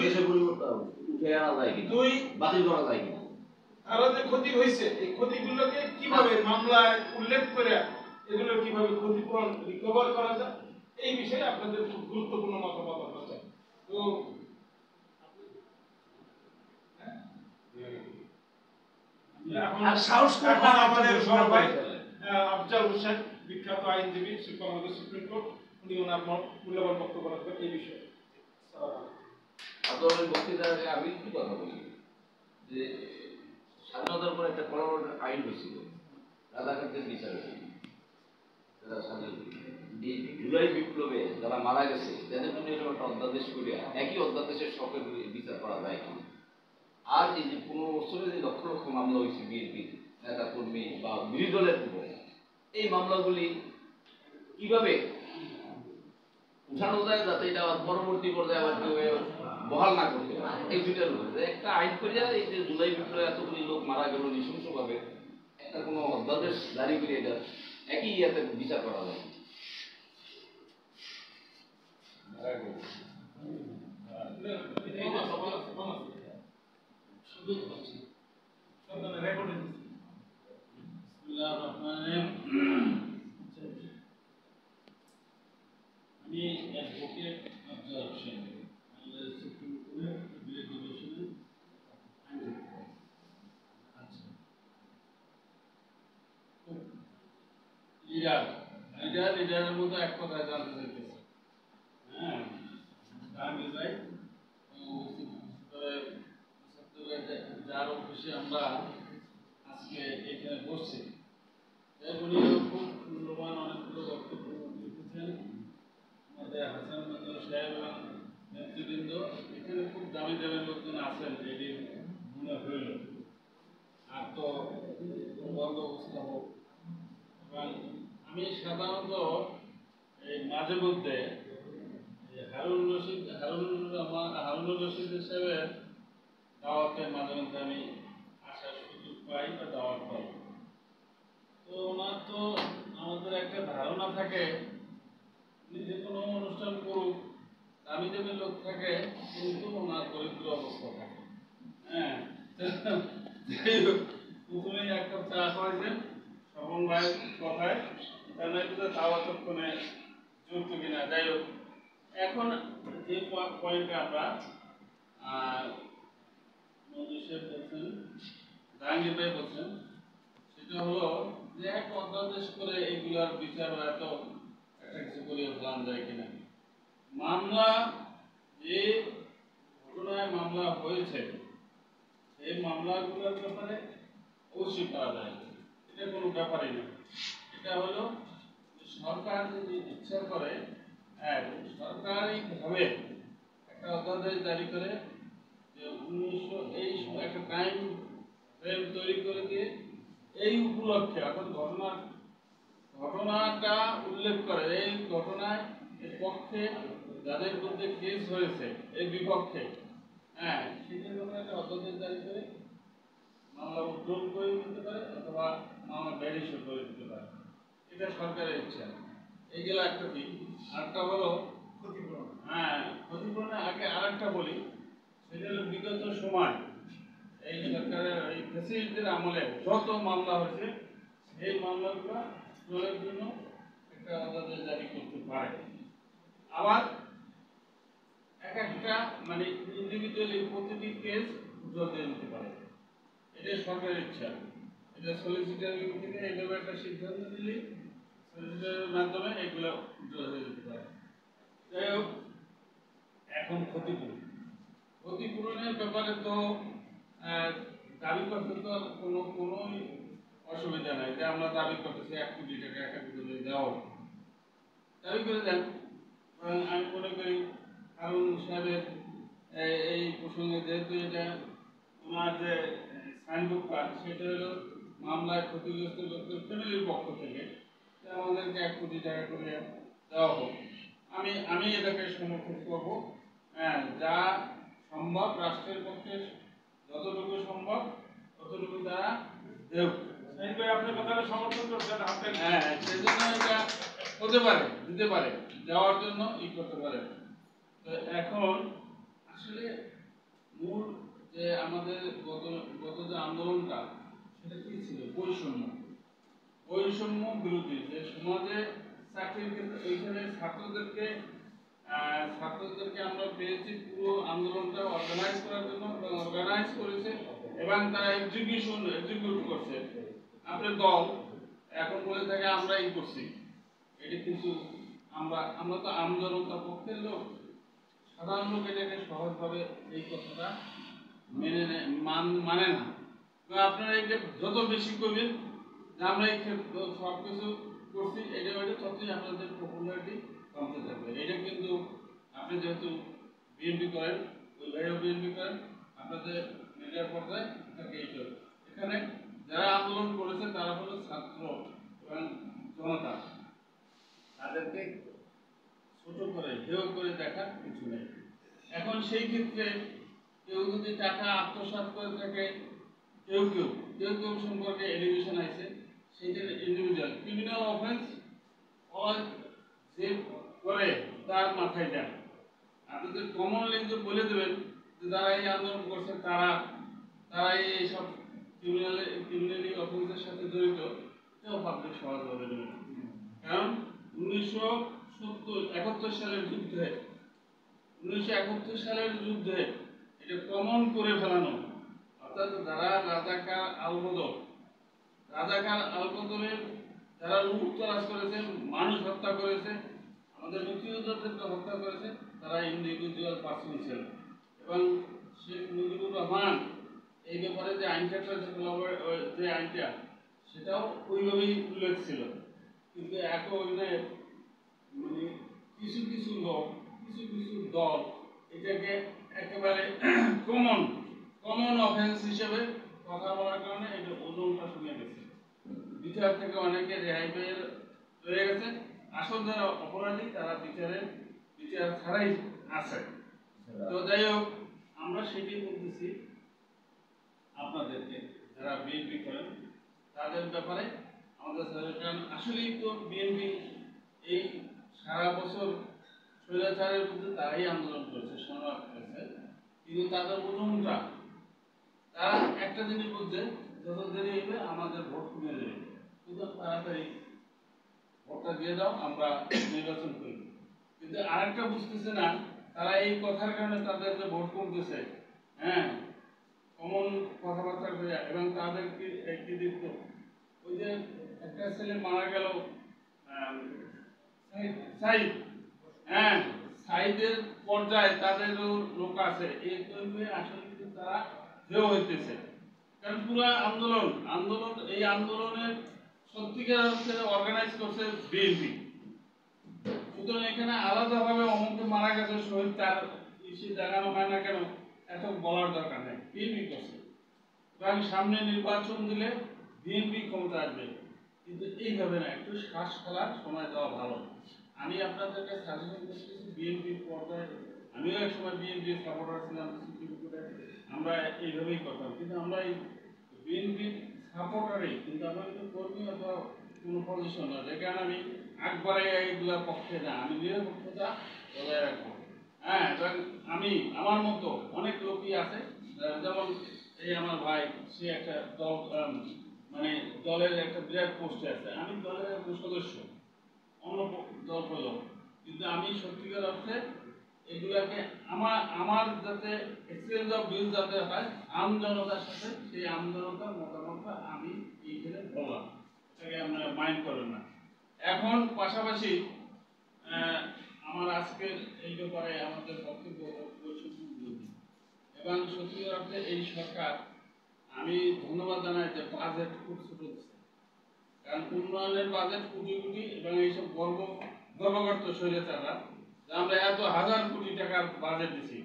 দেশে পরিবর্তন উঠে আনা যায় কি দুই বাতিল করা যায় কি আরো যে ক্ষতি হয়েছে এই ক্ষতিগুলোকে কিভাবে মামলায় উল্লেখ করে এগুলো কিভাবে ক্ষতিপূরণ রিকভার করা যায় এই বিষয়ে আপনাদের খুব গুরুত্বপূর্ণ মতামত আছে তো আর সাহস করে আমাদের সবাই আফজাল হোসেন বিখ্যাত আইনজীবী সুপ্রিম কোর্ট উনি ওনার মূল্যবান বক্তব্য রাখবেন এই বিষয়ে আপনার বক্তৃতার আগে আমি কি কথা বলি যে স্বাধীনতার পর একটা বড় আইন হয়েছিল রাজাকারদের বিচার জুলাই বিপ্লবে যারা মারা গেছে তাদের জন্য এরকম একটা অধ্যাদেশ করে একই অধ্যাদেশের শখের বিচার করা যায় কি আর এই যে 15 বছরে যে লক্ষ লক্ষ মামলা হয়েছে বিএনপির নেতা কর্মী বা বিরোধী দলের উপরে এই মামলাগুলি কিভাবে উঠানো যায় যাতে এটা পরবর্তী পর্যায়ে আবার কেউ বহাল না করতে পারে এই দুইটার উপরে একটা আইন করিয়া এই যে জুলাই বিপ্লবে এতগুলি লোক মারা গেল নৃশংসভাবে একটা কোনো অধ্যাদেশ জারি করে এটা একই ইয়াতে বিচার করা যায় আমি অ্যাডভোকেট আফজাল হোসেন সুপ্রিম কোর্টের বিলেট ডিভিশনের লিডারের মতো এক কথায় জানতে চাইতেছে হ্যাঁ আমি যাই যার অফিসে আমরা আজকে এখানে বসছি উনিও খুব মূল্যবান অনেকগুলো বক্তব্য লিখেছেন আমাদের হাসান মঞ্জুর সাহেব এবং নেতৃবৃন্দ এখানে খুব দামি দামি লোকজন আছেন এটি মনে হইল আর তো বন্ধ অবস্থা হোক এবং আমি সাধারণত এই মাঝে মধ্যে হারুনুর রশিদ হিসেবে দাওয়াতে মাঝে মধ্যে আমি আসার সুযোগ পাই বা দাওয়াত পাই তো ওনার তো আমাদের একটা ধারণা থাকে যে কোনো অনুষ্ঠান করুক দামি দামি লোক থাকে কিন্তু ওনার দরিদ্র অবস্থা থাকে হ্যাঁ প্রথমেই এক কাপ চা খাওয়াইছেন স্বপন ভাইয়ের কথায় তার নয় দাওয়াতক্ষণে যুক্ত কিনা যাই হোক এখন যে পয়েন্টে আমরা মঞ্জুর সাহেব বলছেন জাহাঙ্গীর ভাই বলছেন সেটা হলো যে এক অধ্যাদেশ করে এইগুলার বিচার এত একটা কিছু করে প্ল্যান যায় কিনা মামলা যে ঘটনায় মামলা হয়েছে এই মামলাগুলোর ব্যাপারে অবশ্যই করা যায় এটা কোনো ব্যাপারই না এটা হলো সরকার যদি ইচ্ছা করে সরকারিভাবে একটা অধ্যাদেশ জারি করে যে 1900 একটা টাইম ফ্রেম তৈরি করে দিয়ে এই উপলক্ষে অর্থাৎ ঘটনাটা উল্লেখ করে এই ঘটনায় এর পক্ষে যাদের বিরুদ্ধে কেস হয়েছে এই বিপক্ষে হ্যাঁ সেটার ব্যাপারে একটা অধ্যাদেশ জারি করে মামলা উদ্যোগ করে দিতে পারে অথবা মামলা ব্যারিশন করে দিতে পারে এটা সরকারের ইচ্ছা এইগুলো একটা দিক আরেকটা হলো ক্ষতিপূরণ হ্যাঁ ক্ষতিপূরণের আগে আরেকটা বলি সেটা হলো বিগত সময় এই সরকারের এই ফ্যাসিলিটির আমলে যত মামলা হয়েছে এই মামলাগুলো জলের জন্য একটা অধ্যাদেশ জারি করতে পারে আবার এক একটা মানে ইন্ডিভিজুয়ালি প্রতিটি কেস জলদি নিতে পারে এটা সরকারের ইচ্ছা এটা সলিসিটার থেকে এইভাবে একটা সিদ্ধান্ত নিলে সলিসিটারের মাধ্যমে এগুলো জলদি দিতে পারে যাই হোক এখন ক্ষতিপূরণের ব্যাপারে তো দাবি করতে তো কোনোই অসুবিধা নাই যে আমরা দাবি করতেছি 1 কোটি টাকা 1 কোটি দেওয়া দাবি করে দেন আমি মনে করি হারুন সাহেবের এই প্রসঙ্গে যেহেতু এটা ওনার যে সাইনবোর্ডটা সেটা হলো মামলায় ক্ষতিগ্রস্ত লোকদের ফ্যামিলির পক্ষ থেকে আমাদেরকে 1 কোটি টাকা করে দেওয়া হোক আমি এটাকে সমর্থন করবো হ্যাঁ যা সম্ভব রাষ্ট্রের পক্ষে যতটুকু সম্ভব ততটুকু তারা দেব আপনার কথাটা সমর্থন করছেন হ্যাঁ সেই জন্য এটা হতে পারে দিতে পারে দেওয়ার জন্য করতে পারে তো এখন আসলে গত যে আন্দোলনটা সেটা কি ছিল? বৈষম্য বিরোধী, যে সমাজে চাকরির ক্ষেত্রে এইখানে ছাত্রদেরকে আমরা পেয়েছি পুরো আন্দোলনটা অর্গানাইজ করার জন্য, এবং অর্গানাইজ করেছে এবং তারা এক্সিকিউট করছে। আপনার দল এখন বলে থাকে আমরা এই করছি, এটা কিন্তু আমরা তো আমজনতার পক্ষের লোক, সাধারণ লোক এটাকে সহজভাবে এই কথাটা মানে না। আপনারা এটা যত বেশি করবেন যে আমরা এই ক্ষেত্রে সব কিছু করছি, এটা ততই আপনাদের পপুলারিটি কমতে থাকবে। এটা কিন্তু আপনি যেহেতু বিএনপি করেন, ওই ভাইও বিএনপি করেন, আপনাদের মিডিয়ার পর্যায়ে থাকে এইটা। এখানে যারা আন্দোলন করেছে তারা হলো ছাত্র এবং জনতা, তাদেরকে ছোট করে হেয় করে দেখার কিছু নেই। এখন সেই ক্ষেত্রে কেউ যদি টাকা আত্মসাৎ করে থাকে, কেউ সম্পর্কে এলিগেশন আছে, সেটা ইন্ডিভিজুয়াল ক্রিমিনাল অফেন্স যে করে তার মাথায় যায়। আপনাদের কমনলি যে বলে দেবেন যে যারা এই আন্দোলন করছে তারা এইসব ক্রিমিনালি অফেন্সের সাথে জড়িত, এটাও পাবলিক সহজভাবে নেবে না। কারণ 1971 সালের যুদ্ধে এটা কমন করে ফেলানো, অর্থাৎ যারা রাজাকার আলবদরের যারা লুটতরাজ করেছে, মানুষ হত্যা করেছে, আমাদের মুক্তিযোদ্ধাদেরকে হত্যা করেছে, তারা ইন্ডিভিজুয়াল পার্সন ছিল। এবং শেখ মুজিবুর রহমান এই ব্যাপারে যে আইনটা করেছে, যে আইনটা, সেটাও ওইভাবেই উল্লেখ ছিল। কিন্তু এখন মানে কিছু লোক, কিছু দল এটাকে একেবারে কমন অফেন্স হিসেবে কথা বলার কারণে এটা ওজনটা শুনে গেছে। বিচার থেকে অনেকে রেহাই পেয়ে গেছে। আসল যারা অপরাধী তারা বিচার ছাড়াই আছে। তো যাই হোক, আমরা সেটি বলতেছি আপনাদেরকে, যারা বিএনপি করেন তাদের ব্যাপারে আমাদের কারণ আসলেই তো বিএনপি এই সারা বছর স্বৈরাচারের বিরুদ্ধে তারাই আন্দোলন করেছে, সংগ্রাম করেছে, কিন্তু তাদের ওজনটা, তারা একটা জিনিস বুঝছে, যত দেরি হবে আমাদের ভোট কমে যাবে, কিন্তু তাড়াতাড়ি ভোটটা দিয়ে দাও, আমরা নির্বাচন করি। কিন্তু আরেকটা বুঝতেছে না, তারা এই কথার কারণে তাদের যে ভোট কমতেছে, হ্যাঁ, কমন কথাবার্তা করে, এবং তাদের কি দিত, ওই যে একটা ছেলে মারা গেল সাইদ, হ্যাঁ, সাইদের পর্যায়ে তাদেরও লোক আছে, এই আসলে কিন্তু তারা হেয় হইতেছে। কারণ পুরো এই আন্দোলনের সত্যিকার অর্থে অর্গানাইজ করছে বিএনপি। সুতরাং এখানে আলাদাভাবে অমুকে মারা গেছে শহীদ, তার ইসে দেখানো হয় না কেন, এত বলার দরকার নেই, বিএনপি করছে। এবং সামনে নির্বাচন দিলে বিএনপি ক্ষমতা আসবে, কিন্তু এইভাবে না, একটু শ্বাস ফেলার সময় দেওয়া ভালো। আমি আপনাদেরকে সাজেশন করতেছি, বিএনপির পর্যায়ে আমিও এক সময় বিএনপির সাপোর্টার ছিলাম, আমরা এইভাবেই করতাম, কিন্তু আমরা এই বিএনপির সাপোর্টারই, কিন্তু আমরা কিন্তু কর্মী অথবা কোনো পজিশন না, যে কারণে আমি একবারে এইগুলোর পক্ষে না, আমি নিরপেক্ষতা বজায় রাখবো। হ্যাঁ, এবং আমার মতো অনেক লোকই আছে, যেমন এই আমার ভাই, সে একটা দল, মানে দলের একটা বিরাট পোস্টে আছে, আমি দলের একজন সদস্য, অন্য দল পেলাম, কিন্তু আমি সত্যিকার অর্থে এগুলাকে আমার যাতে এক্সচেঞ্জ অফ ভিউজ যাতে হয় আমজনতার সাথে, সেই আমজনতার মতামতটা আমি এইখানে বললাম, এটাকে আপনারা মাইন্ড করেন না। এখন পাশাপাশি আমার আজকের এই ব্যাপারে আমাদের বক্তব্য এবং সত্যিকার অর্থে এই সরকার, আমি ধন্যবাদ জানাই যে বাজেট খুব ছোট দিচ্ছে, কারণ উন্নয়নের বাজেট কোটি কোটি, এবং এইসব গর্বগর্ত স্বৈরাচাররা আমরা এত হাজার কোটি টাকার বাজেট দিচ্ছি,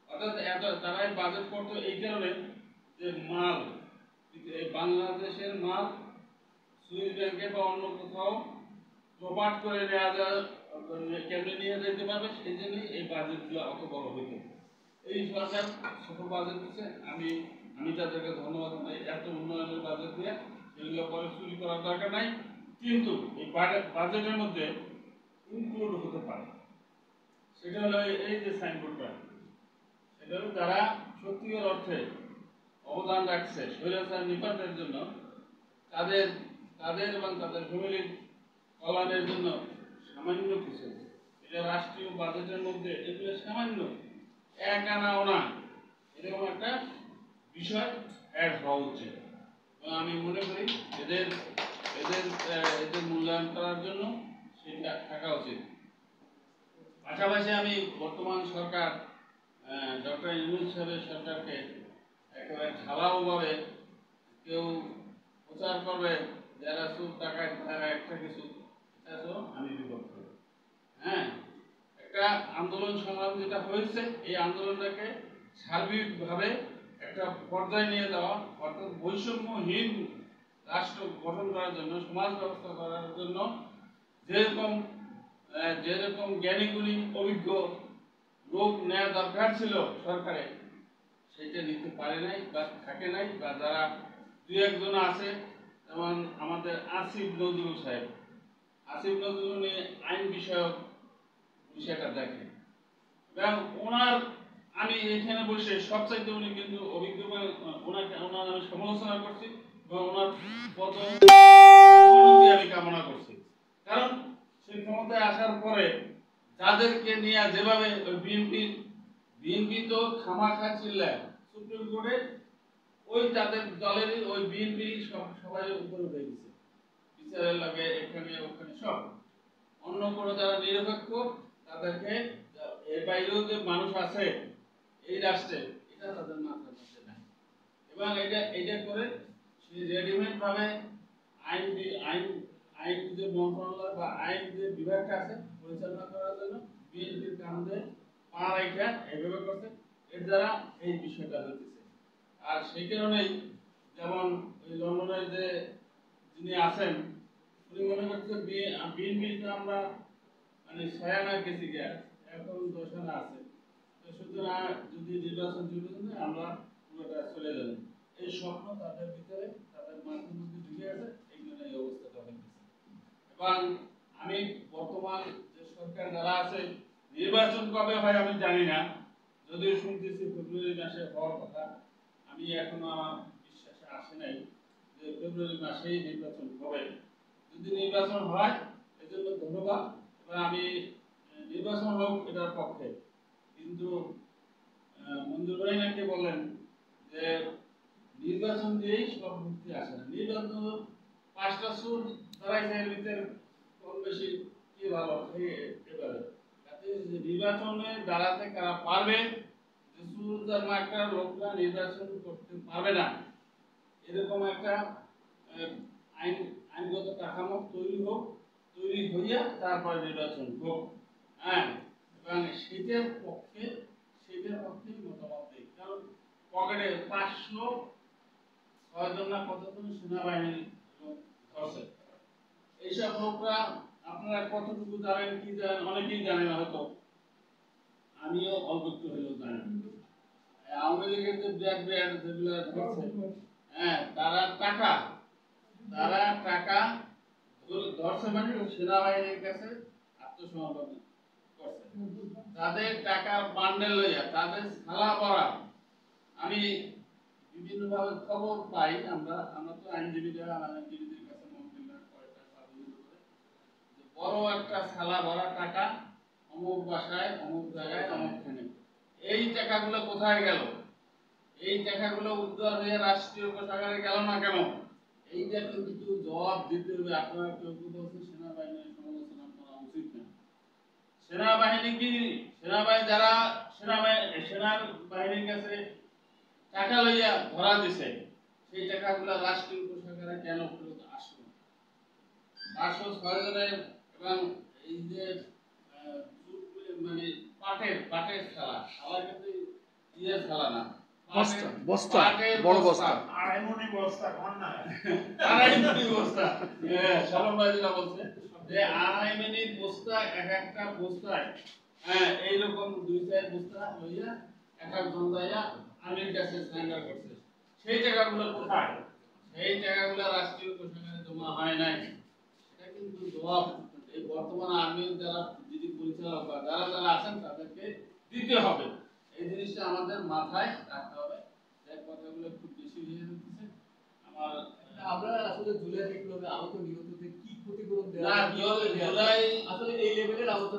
অর্থাৎ তারাই বাজেট করতো এই কারণে যে মাল, বাংলাদেশের মাল সুইস ব্যাংকে বা অন্য কোথাও প্রপার্ট করে নেওয়া যায়, কেমনে নিয়ে যেতে পারবে, সেই জন্যই এই বাজেটগুলো অত বড় হইতে। এই সরকার ছোট বাজেট দিচ্ছে, আমি তাদেরকে ধন্যবাদ জানাই। এত উন্নয়নের বাজেট দিয়ে এগুলো পরে চুরি করার দরকার নাই, কিন্তু এই বাজেটের মধ্যে ইনক্লুড হতে পারে, সেটা হলো এই যে সাইনবোর্ডটা, সেটা হলো যারা সত্যিকার অর্থে অবদান রাখছে স্বৈরাচার নিপাতের জন্য, তাদের তাদের এবং তাদের ফ্যামিলির কল্যাণের জন্য সামান্য কিছু, এটা রাষ্ট্রীয় বাজেটের মধ্যে এগুলো সামান্য এক আনা ওনা এরকম একটা বিষয় অ্যাড হওয়া উচিত। এবং আমি মনে করি এদের এদের এদের মূল্যায়ন করার জন্য সেটা থাকা উচিত। পাশাপাশি আমি বর্তমান সরকার ডক্টর ইউনূস সাহেবের সরকারকে একেবারে ঢালাওভাবে কেউ প্রচার করবে যারা সুদ টাকায় তারা একটা কিছু, এটাও আমি বিপক্ষে। হ্যাঁ, একটা আন্দোলন সংগ্রাম যেটা হয়েছে এই আন্দোলনটাকে সার্বিকভাবে একটা পর্যায়ে নিয়ে যাওয়া, অর্থাৎ বৈষম্যহীন রাষ্ট্র গঠন করার জন্য, সমাজ ব্যবস্থা করার জন্য যেরকম যেরকম জ্ঞানীগুণী অভিজ্ঞ লোক নেওয়া দরকার ছিল সরকারে, সেটা নিতে পারে নাই বা থাকে নাই, বা যারা দুই একজন আছে, যেমন আমাদের আসিফ নজরুল সাহেব, আসিফ নজরুল উনি আইন বিষয়ক বিষয়টা দেখেন এবং ওনার আমি এখানে বসে সবচাইতে উনি কিন্তু অভিজ্ঞ, ওনাকে ওনার আমি সমালোচনা করছি এবং ওনার পদোন্নতি আমি কামনা করছি। কারণ সেই ক্ষমতায় আসার পরে যাদেরকে নিয়ে যেভাবে বিএনপি তো খামাখা চিল্লায় সুপ্রিম কোর্টে, ওই তাদের দলেরই ওই বিএনপি সবাই উপরে উঠে গেছে বিচারের লাগে, এখানে ওখানে সব। অন্য কোনো যারা নিরপেক্ষ তাদেরকে, এর বাইরেও যে মানুষ আছে এই রাষ্ট্রে, এটা তাদের মাথার মধ্যে নাই। এবং এটা করে সে রেডিমেড ভাবে আইন আইন আইন যে মন্ত্রণালয় বা আইন যে বিভাগটা আছে পরিচালনা করার জন্য বিএনপির কারণে পা রাখা এভাবে করছে, এর দ্বারা এই বিষয়টা হতেছে। আর সেই কারণেই যেমন ওই লন্ডনের যে যিনি আছেন উনি মনে করছে বিএনপিতে আমরা মানে 6 আনা গেছি গিয়া, এখন 10 আনা আছে, তো সুতরাং যদি নির্বাচন আমরা পুরোটা চলে যাব, এই স্বপ্ন তাদের ভিতরে তাদের মাথার মধ্যে ঢুকে আছে, এই জন্য এই অবস্থাটা হয়েছে। এবং আমি বর্তমান যে সরকার যারা আছে, নির্বাচন কবে হয় আমি জানি না, যদিও শুনতেছি ফেব্রুয়ারি মাসে হওয়ার কথা, আমি এখনো আমার বিশ্বাসে আসে নাই যে ফেব্রুয়ারি মাসেই নির্বাচন হবে। যদি নির্বাচন হয় এজন্য ধন্যবাদ, এবং আমি নির্বাচন হোক এটার পক্ষে। কিন্তু মঞ্জুর ভাই নাকি বলেন যে নির্বাচন দিয়েই সব মুক্তি আসে না, নির্বাচন 5টা সুর দাঁড়াইছে এর ভিতরে কম বেশি কি ভালো এবারে নির্বাচনে দাঁড়াতে কারা পারবে, যে সুরদার একটা লোকরা নির্বাচন করতে পারবে না, এরকম একটা আইনগত কাঠামো তৈরি হোক, তৈরি হইয়া তারপর নির্বাচন হোক। হ্যাঁ, এবং সেটার পক্ষে মতামত দেয়। কারণ পকেটে 506 জন না কতজন সেনাবাহিনী ধরছে, এইসব লোকরা আপনারা কতটুকু জানেন কি জানেন, অনেকেই জানেন হয়তো, আমিও অল্প একটু হলেও জানি। আওয়ামী লীগের যে ব্যাগ যেগুলো ধরছে, হ্যাঁ, তারা টাকা ধরছে মানে সেনাবাহিনীর কাছে আত্মসমর্পণ করছে, তাদের টাকার বান্ডেল লইয়া তাদের সালা ভরা। আমি বিভিন্ন ভাবে খবর পাই, আমরা তো আইনজীবীদের কাছে মন্ত্রীরা কয়েকটা সাহায্য করে, বড় একটা সালা ভরা টাকা অমুক বাসায় অমুক জায়গায় অমুকখানে, এই টাকাগুলো কোথায় গেল, এই টাকাগুলো উদ্ধার হয়ে রাষ্ট্রীয় কোষাগারে গেল না কেন, এইটা কিন্তু জবাব দিতে হবে। আপনারা কেউ বলছেন সেনাবাহিনীর সমালোচনা করা উচিত না, যারা সেনার বাহিনীর কাছে টাকা লইয়া ধরা দিছে, সেই টাকাগুলো রাষ্ট্রীয় কোষাগারে কেন ফেরত আসলো? 506 জনের, এবং এই যে মানে পাটের খেলা কিন্তু ইয়ের খেলা না, বস্তা বড় বস্তা, আড়াইমনি বস্তা কোন না, আড়াইমনি বস্তা, সরম ভাই যেটা বলছে যে আড়াইমনি বস্তা, এক একটা বস্তায় এইরকম 2-4 বস্তা লইয়া এক একজন যাইয়া আর্মির কাছে সারেন্ডার করছে। সেই টাকাগুলো কোথায়? সেই টাকাগুলো রাষ্ট্রীয় কোষাগারে জমা হয় নাই, সেটা কিন্তু জবাব এই বর্তমান আর্মির যারা যিনি পরিচালক বা যারা আছেন তাদেরকে দিতে হবে। এই জিনিসটা আমাদের মাথায় রাখতে হবে, যে কথাগুলো খুব আসলে জুলাই বিপ্লবে আহত নিহতদের কি ক্ষতিপূরণ দেওয়া না, জুলাই আসলে এই লেভেলের আহত